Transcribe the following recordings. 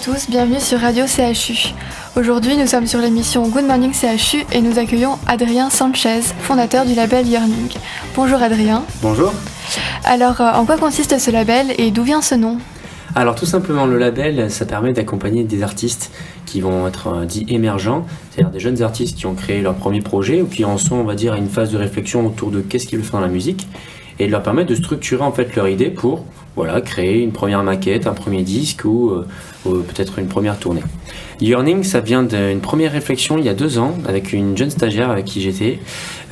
tous, bienvenue sur Radio CHU. Aujourd'hui, nous sommes sur l'émission Good Morning CHU et nous accueillons Adrien Sanchez, fondateur du label Yearning. Bonjour Adrien. Bonjour. Alors, en quoi consiste ce label et d'où vient ce nom ? Alors tout simplement, le label, ça permet d'accompagner des artistes qui vont être dits émergents, c'est-à-dire des jeunes artistes qui ont créé leur premier projet ou qui en sont, on va dire, à une phase de réflexion autour de qu'est-ce qu'ils veulent faire dans la musique, et de leur permettre de structurer en fait leur idée pour créer une première maquette, un premier disque ou peut-être une première tournée. Yearning, ça vient d'une première réflexion il y a 2 ans avec une jeune stagiaire avec qui j'étais.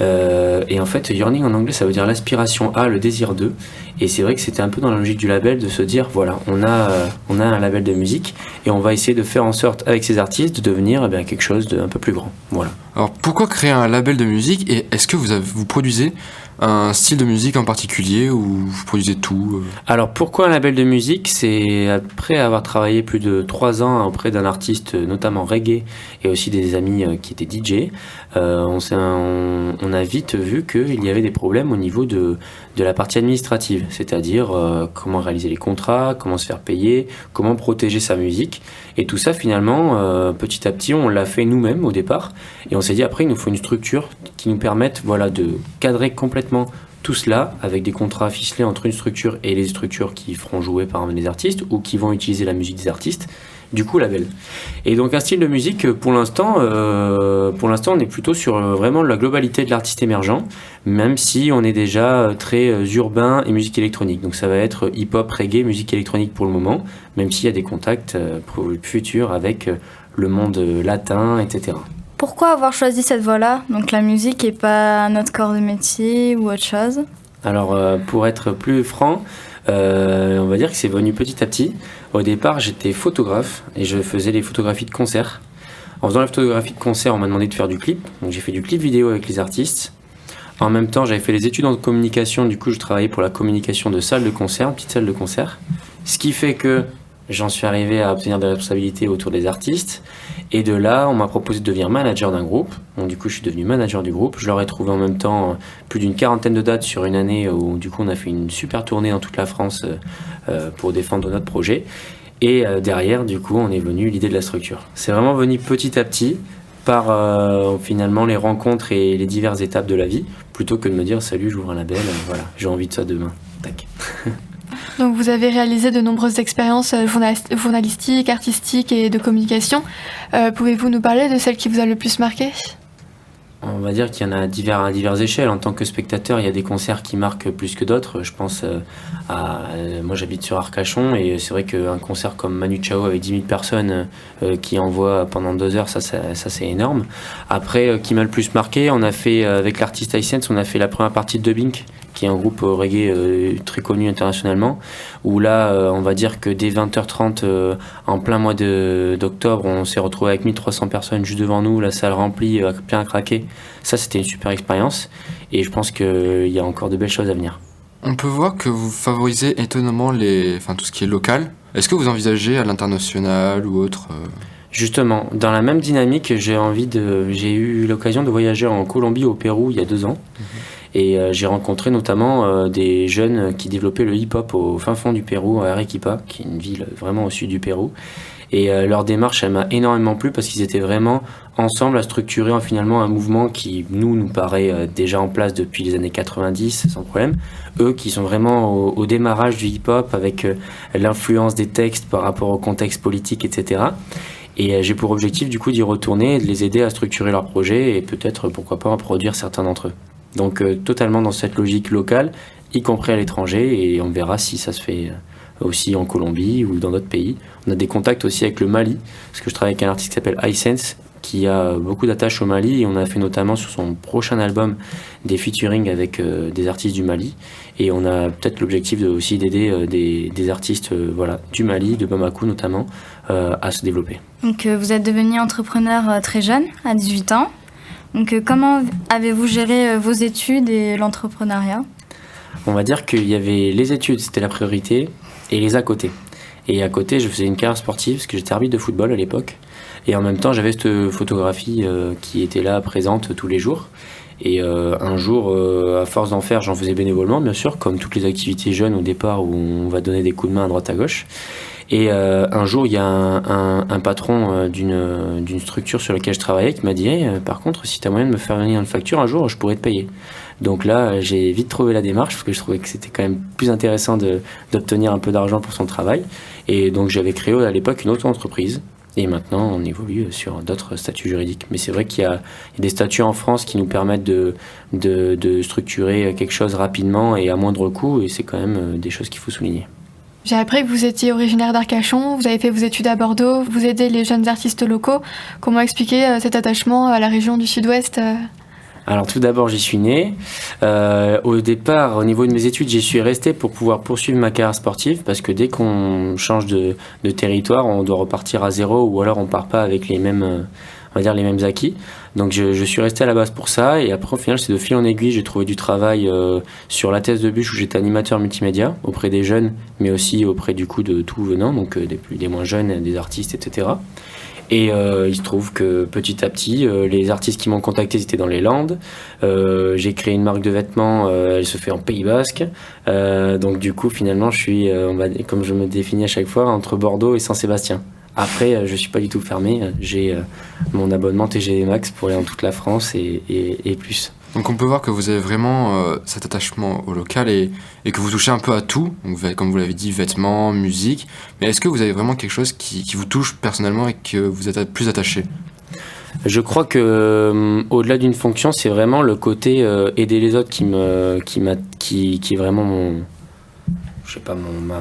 Et en fait, yearning en anglais, ça veut dire l'aspiration à, le désir de. Et c'est vrai que c'était un peu dans la logique du label de se dire, voilà, on a un label de musique et on va essayer de faire en sorte avec ces artistes de devenir quelque chose d'un peu plus grand. Voilà. Alors pourquoi créer un label de musique et est-ce que vous produisez un style de musique en particulier ou vous produisez tout Alors pourquoi un label de musique ? C'est après avoir travaillé plus de 3 ans auprès d'un artiste notamment reggae et aussi des amis qui étaient DJ, on a vite vu qu'il y avait des problèmes au niveau de la partie administrative, c'est-à-dire comment réaliser les contrats, comment se faire payer, comment protéger sa musique. Et tout ça finalement, petit à petit, on l'a fait nous-mêmes au départ. Et on s'est dit après, il nous faut une structure qui nous permette de cadrer complètement tout cela avec des contrats ficelés entre une structure et les structures qui feront jouer par exemple les artistes ou qui vont utiliser la musique des artistes. Du coup, label. Et donc un style de musique, pour l'instant, on est plutôt sur vraiment la globalité de l'artiste émergent, même si on est déjà très urbain et musique électronique. Donc ça va être hip-hop, reggae, musique électronique pour le moment, même s'il y a des contacts pour le futur avec le monde latin, etc. Pourquoi avoir choisi cette voie-là, donc la musique et pas notre corps de métier ou autre chose ? Alors pour être plus franc, on va dire que c'est venu petit à petit. Au départ, j'étais photographe et je faisais les photographies de concert. En faisant la photographie de concert, on m'a demandé de faire du clip. Donc j'ai fait du clip vidéo avec les artistes. En même temps, j'avais fait les études en communication. Du coup, je travaillais pour la communication de salles de concert, petite salle de concert. Ce qui fait que j'en suis arrivé à obtenir des responsabilités autour des artistes. Et de là, on m'a proposé de devenir manager d'un groupe. Donc du coup, je suis devenu manager du groupe. Je leur ai trouvé en même temps plus d'une 40aine de dates sur une année où du coup, on a fait une super tournée dans toute la France pour défendre notre projet. Et derrière, du coup, on est venu l'idée de la structure. C'est vraiment venu petit à petit par finalement les rencontres et les diverses étapes de la vie, plutôt que de me dire « Salut, j'ouvre un label, voilà, j'ai envie de ça demain. » Tac. Donc vous avez réalisé de nombreuses expériences journalistiques, artistiques et de communication. Pouvez-vous nous parler de celle qui vous a le plus marqué ? On va dire qu'il y en a à diverses échelles. En tant que spectateur, il y a des concerts qui marquent plus que d'autres. Je pense moi j'habite sur Arcachon et c'est vrai qu'un concert comme Manu Chao avec 10 000 personnes qui envoient pendant 2 heures, ça c'est énorme. Après, qui m'a le plus marqué, on a fait avec l'artiste Hisense, on a fait la première partie de Dubbing, qui est un groupe reggae très connu internationalement, où là, on va dire que dès 20h30, en plein mois d'octobre, on s'est retrouvé avec 1300 personnes juste devant nous, la salle remplie, plein à craquer. Ça, c'était une super expérience, et je pense qu'il y a encore de belles choses à venir. On peut voir que vous favorisez étonnamment tout ce qui est local. Est-ce que vous envisagez à l'international ou autre Justement, dans la même dynamique, j'ai eu l'occasion de voyager en Colombie, au Pérou, il y a 2 ans. Et j'ai rencontré notamment des jeunes qui développaient le hip-hop au fin fond du Pérou, à Arequipa, qui est une ville vraiment au sud du Pérou. Et leur démarche, elle m'a énormément plu parce qu'ils étaient vraiment ensemble à structurer finalement un mouvement qui nous paraît déjà en place depuis les années 90, sans problème. Eux qui sont vraiment au démarrage du hip-hop avec l'influence des textes par rapport au contexte politique, etc. Et j'ai pour objectif du coup d'y retourner et de les aider à structurer leurs projets et peut-être, pourquoi pas, en produire certains d'entre eux. Donc totalement dans cette logique locale, y compris à l'étranger, et on verra si ça se fait aussi en Colombie ou dans d'autres pays. On a des contacts aussi avec le Mali, parce que je travaille avec un artiste qui s'appelle Hisense, qui a beaucoup d'attaches au Mali, et on a fait notamment sur son prochain album des featuring avec des artistes du Mali, et on a peut-être l'objectif aussi d'aider des artistes du Mali, de Bamako notamment, à se développer. Donc vous êtes devenu entrepreneur très jeune, à 18 ans. Donc comment avez-vous géré vos études et l'entrepreneuriat ? On va dire qu'il y avait les études, c'était la priorité, et les à côté. Et à côté, je faisais une carrière sportive, parce que j'étais arbitre de football à l'époque. Et en même temps, j'avais cette photographie qui était là, présente tous les jours. Et un jour, à force d'en faire, j'en faisais bénévolement, bien sûr, comme toutes les activités jeunes au départ, où on va donner des coups de main à droite à gauche. Et un jour, il y a un patron d'une structure sur laquelle je travaillais qui m'a dit hey, par contre, si tu as moyen de me faire venir une facture, un jour, je pourrais te payer. Donc là, j'ai vite trouvé la démarche parce que je trouvais que c'était quand même plus intéressant d'obtenir un peu d'argent pour son travail. Et donc j'avais créé à l'époque une auto-entreprise. Et maintenant, on évolue sur d'autres statuts juridiques. Mais c'est vrai qu'il y a des statuts en France qui nous permettent de structurer quelque chose rapidement et à moindre coût. Et c'est quand même des choses qu'il faut souligner. J'ai appris que vous étiez originaire d'Arcachon, vous avez fait vos études à Bordeaux, vous aidez les jeunes artistes locaux. Comment expliquer cet attachement à la région du Sud-Ouest Alors tout d'abord, j'y suis né. Au départ, au niveau de mes études, j'y suis resté pour pouvoir poursuivre ma carrière sportive parce que dès qu'on change de territoire, on doit repartir à zéro ou alors on part pas avec les mêmes, on va dire les mêmes acquis. Donc je suis resté à la base pour ça et après au final c'est de fil en aiguille, j'ai trouvé du travail sur la thèse de Bûche où j'étais animateur multimédia auprès des jeunes mais aussi auprès du coup de tout venant, donc des moins jeunes, des artistes, etc. Et il se trouve que petit à petit, les artistes qui m'ont contacté étaient dans les Landes. J'ai créé une marque de vêtements, elle se fait en Pays Basque. Donc du coup, finalement, je suis, comme je me définis à chaque fois, entre Bordeaux et Saint-Sébastien. Après, je suis pas du tout fermé. J'ai mon abonnement TGV Max pour aller dans toute la France et plus. Donc on peut voir que vous avez vraiment cet attachement au local et que vous touchez un peu à tout, donc, comme vous l'avez dit, vêtements, musique, mais est-ce que vous avez vraiment quelque chose qui vous touche personnellement et que vous êtes plus attaché ? Je crois que au-delà d'une fonction, c'est vraiment le côté aider les autres qui est vraiment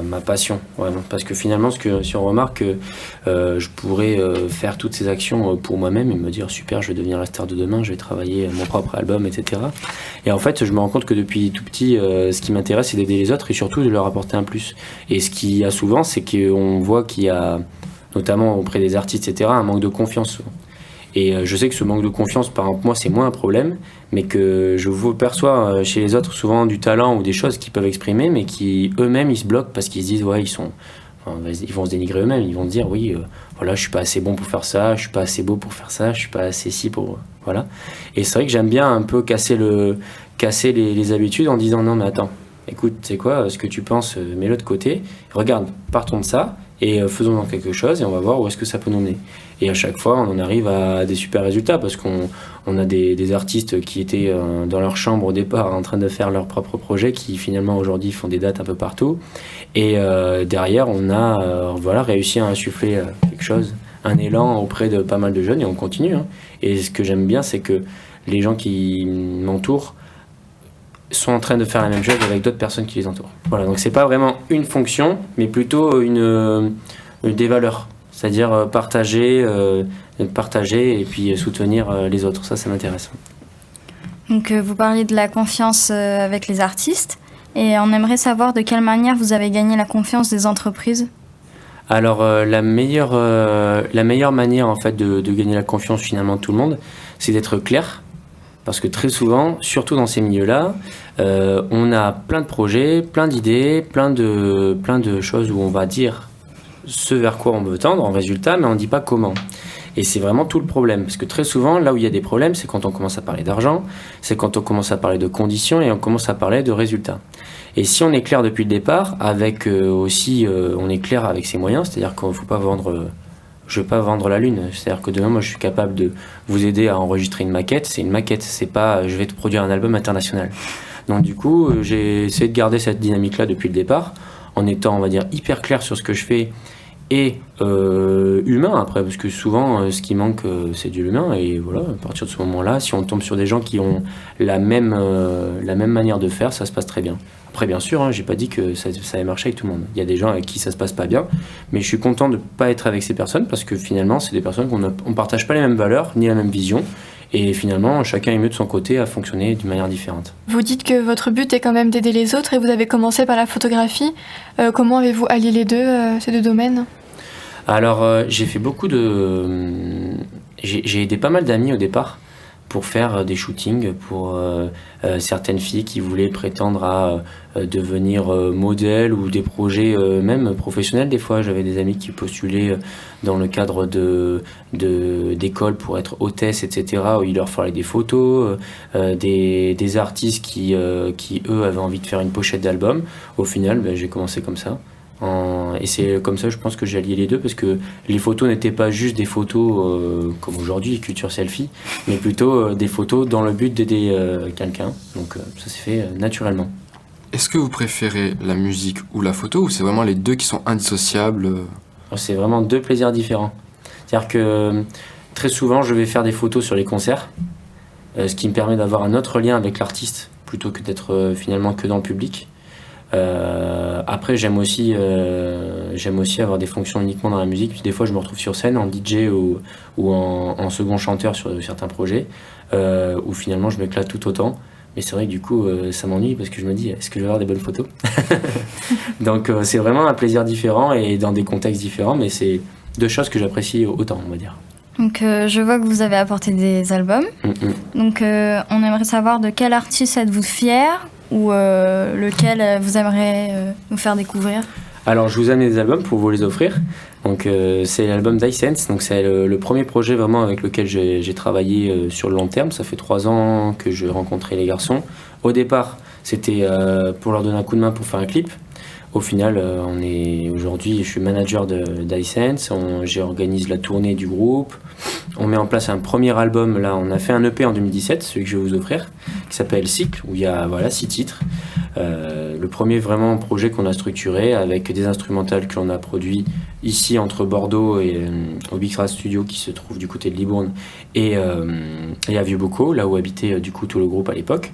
ma passion, vraiment. Parce que finalement, si on remarque que je pourrais faire toutes ces actions pour moi-même et me dire super, je vais devenir la star de demain, je vais travailler mon propre album, etc. Et en fait, je me rends compte que depuis tout petit, ce qui m'intéresse, c'est d'aider les autres et surtout de leur apporter un plus. Et ce qu'il y a souvent, c'est qu'on voit qu'il y a, notamment auprès des artistes, etc., un manque de confiance souvent. Et je sais que ce manque de confiance, par exemple, moi, c'est moins un problème, mais que je vous perçois chez les autres souvent du talent ou des choses qu'ils peuvent exprimer, mais qui eux-mêmes, ils se bloquent parce qu'ils se disent, ouais, ils vont se dénigrer eux-mêmes, ils vont se dire, oui, voilà, je suis pas assez bon pour faire ça, je suis pas assez beau pour faire ça, je suis pas assez si pour... Voilà. Et c'est vrai que j'aime bien un peu casser les habitudes en disant, non, mais attends, écoute, c'est quoi, ce que tu penses, mets-le de côté, regarde, partons de ça, et faisons-en quelque chose et on va voir où est-ce que ça peut nous mener. Et à chaque fois, on en arrive à des super résultats parce qu'on a des artistes qui étaient dans leur chambre au départ en train de faire leur propre projet qui finalement aujourd'hui font des dates un peu partout. Et derrière, on a réussi à insuffler quelque chose, un élan auprès de pas mal de jeunes et on continue. Hein. Et ce que j'aime bien, c'est que les gens qui m'entourent sont en train de faire la même chose avec d'autres personnes qui les entourent. Voilà, donc c'est pas vraiment une fonction, mais plutôt des valeurs. C'est-à-dire partager et puis soutenir les autres. Ça m'intéresse. Donc vous parliez de la confiance avec les artistes et on aimerait savoir de quelle manière vous avez gagné la confiance des entreprises. Alors la meilleure manière en fait de gagner la confiance finalement de tout le monde, c'est d'être clair. Parce que très souvent, surtout dans ces milieux-là, on a plein de projets, plein d'idées, plein de choses où on va dire ce vers quoi on veut tendre en résultat, mais on ne dit pas comment. Et c'est vraiment tout le problème. Parce que très souvent, là où il y a des problèmes, c'est quand on commence à parler d'argent, c'est quand on commence à parler de conditions et on commence à parler de résultats. Et si on est clair depuis le départ, avec aussi, on est clair avec ses moyens, c'est-à-dire qu'il ne faut pas vendre... je ne veux pas vendre la lune, c'est-à-dire que demain, moi, je suis capable de vous aider à enregistrer une maquette. C'est une maquette, c'est pas je vais te produire un album international. Donc du coup, j'ai essayé de garder cette dynamique-là depuis le départ, en étant, on va dire, hyper clair sur ce que je fais et humain après, parce que souvent, ce qui manque, c'est du humain. Et voilà, à partir de ce moment-là, si on tombe sur des gens qui ont la même manière de faire, ça se passe très bien. Après, bien sûr, hein, j'ai pas dit que ça allait marcher avec tout le monde. Il y a des gens avec qui ça se passe pas bien, mais je suis content de pas être avec ces personnes parce que finalement, c'est des personnes on partage pas les mêmes valeurs ni la même vision. Et finalement, chacun est mieux de son côté à fonctionner d'une manière différente. Vous dites que votre but est quand même d'aider les autres et vous avez commencé par la photographie. Comment avez-vous allié les deux, ces deux domaines ? Alors, j'ai fait j'ai aidé pas mal d'amis au départ pour faire des shootings pour certaines filles qui voulaient prétendre à devenir modèles ou des projets même professionnels. Des fois, j'avais des amis qui postulaient dans le cadre d'écoles pour être hôtesse, etc., où il leur fallait des photos, des artistes qui, eux, avaient envie de faire une pochette d'album. Au final, j'ai commencé comme ça. Et c'est comme ça, je pense que j'ai allié les deux, parce que les photos n'étaient pas juste des photos comme aujourd'hui, culture selfie, mais plutôt des photos dans le but d'aider quelqu'un. Donc ça s'est fait naturellement. Est-ce que vous préférez la musique ou la photo, ou c'est vraiment les deux qui sont indissociables? C'est vraiment deux plaisirs différents. C'est-à-dire que très souvent, je vais faire des photos sur les concerts, ce qui me permet d'avoir un autre lien avec l'artiste, plutôt que d'être finalement que dans le public. Après, j'aime aussi avoir des fonctions uniquement dans la musique. Puis des fois, je me retrouve sur scène en DJ ou en second chanteur sur certains projets, où finalement, je m'éclate tout autant. Mais c'est vrai que du coup, ça m'ennuie parce que je me dis, est-ce que je vais avoir des bonnes photos? Donc, c'est vraiment un plaisir différent et dans des contextes différents, mais c'est deux choses que j'apprécie autant, on va dire. Donc, je vois que vous avez apporté des albums. Donc, on aimerait savoir de quel artiste êtes-vous fier ou lequel vous aimeriez nous faire découvrir. Alors, je vous amène des albums pour vous les offrir. Donc, c'est l'album d'iSense. Donc, c'est le premier projet vraiment avec lequel j'ai travaillé sur le long terme. Ça fait 3 ans que je rencontrais les garçons. Au départ, c'était pour leur donner un coup de main pour faire un clip. Au final, aujourd'hui, je suis manager d'iSense. J'organise la tournée du groupe. On met en place un premier album. Là, on a fait un EP en 2017, celui que je vais vous offrir, qui s'appelle Cycle, où il y a 6 titres. Le premier vraiment projet qu'on a structuré avec des instrumentales que l'on a produits ici entre Bordeaux et au Big Rat Studio qui se trouve du côté de Libourne et à Vieux-Bocaux, là où habitait du coup tout le groupe à l'époque.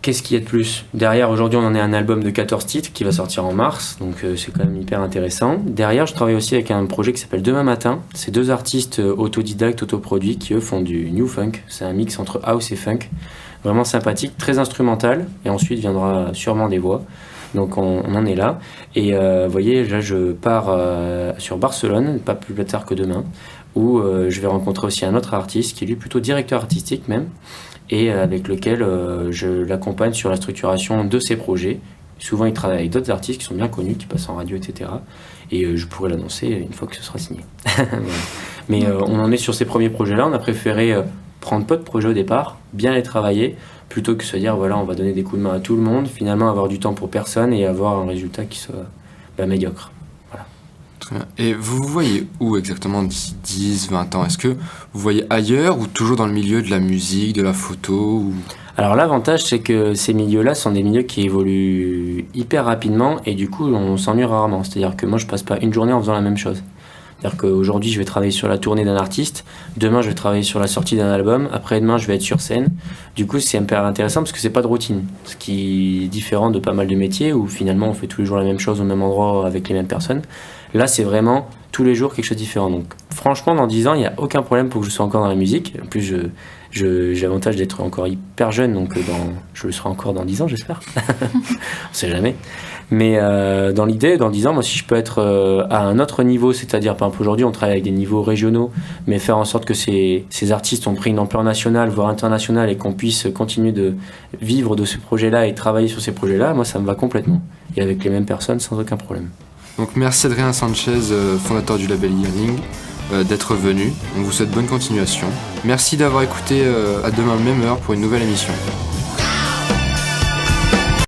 Qu'est-ce qu'il y a de plus? Derrière, aujourd'hui, on en est un album de 14 titres qui va sortir en mars, donc c'est quand même hyper intéressant. Derrière, je travaille aussi avec un projet qui s'appelle Demain Matin. C'est 2 artistes autodidactes, autoproduits, qui eux font du new funk. C'est un mix entre house et funk. Vraiment sympathique, très instrumental, et ensuite viendra sûrement des voix. Donc on en est là. Et vous voyez, là, je pars sur Barcelone, pas plus tard que demain, où je vais rencontrer aussi un autre artiste, qui est lui plutôt directeur artistique même, et avec lequel je l'accompagne sur la structuration de ses projets. Souvent, il travaille avec d'autres artistes qui sont bien connus, qui passent en radio, etc. Et je pourrai l'annoncer une fois que ce sera signé. Voilà. Mais on en est sur ces premiers projets-là. On a préféré prendre peu de projets au départ, bien les travailler, plutôt que se dire, voilà, on va donner des coups de main à tout le monde, finalement avoir du temps pour personne et avoir un résultat qui soit médiocre. Voilà. Très bien. Et vous vous voyez où exactement d'ici 10, 20 ans? Est-ce que vous voyez ailleurs ou toujours dans le milieu de la musique, de la photo ou... Alors l'avantage, c'est que ces milieux-là sont des milieux qui évoluent hyper rapidement et du coup, on s'ennuie rarement. C'est-à-dire que moi, je passe pas une journée en faisant la même chose. C'est-à-dire qu'aujourd'hui, je vais travailler sur la tournée d'un artiste, demain, je vais travailler sur la sortie d'un album, après-demain, je vais être sur scène. Du coup, c'est hyper intéressant parce que c'est pas de routine, ce qui est différent de pas mal de métiers où finalement, on fait tous les jours la même chose au même endroit avec les mêmes personnes. Là, c'est vraiment tous les jours quelque chose de différent. Donc franchement, dans 10 ans, il n'y a aucun problème pour que je sois encore dans la musique. En plus, j'ai l'avantage d'être encore hyper jeune, donc je le serai encore dans 10 ans, j'espère. On sait jamais. Mais dans l'idée, dans 10 ans, moi, si je peux être à un autre niveau, c'est-à-dire, par exemple, aujourd'hui, on travaille avec des niveaux régionaux, mais faire en sorte que ces artistes ont pris une ampleur nationale, voire internationale, et qu'on puisse continuer de vivre de ce projet-là et travailler sur ces projets-là, moi, ça me va complètement. Et avec les mêmes personnes, sans aucun problème. Donc merci Adrien Sanchez, fondateur du label Yearning, d'être venu. On vous souhaite bonne continuation. Merci d'avoir écouté À demain même heure pour une nouvelle émission.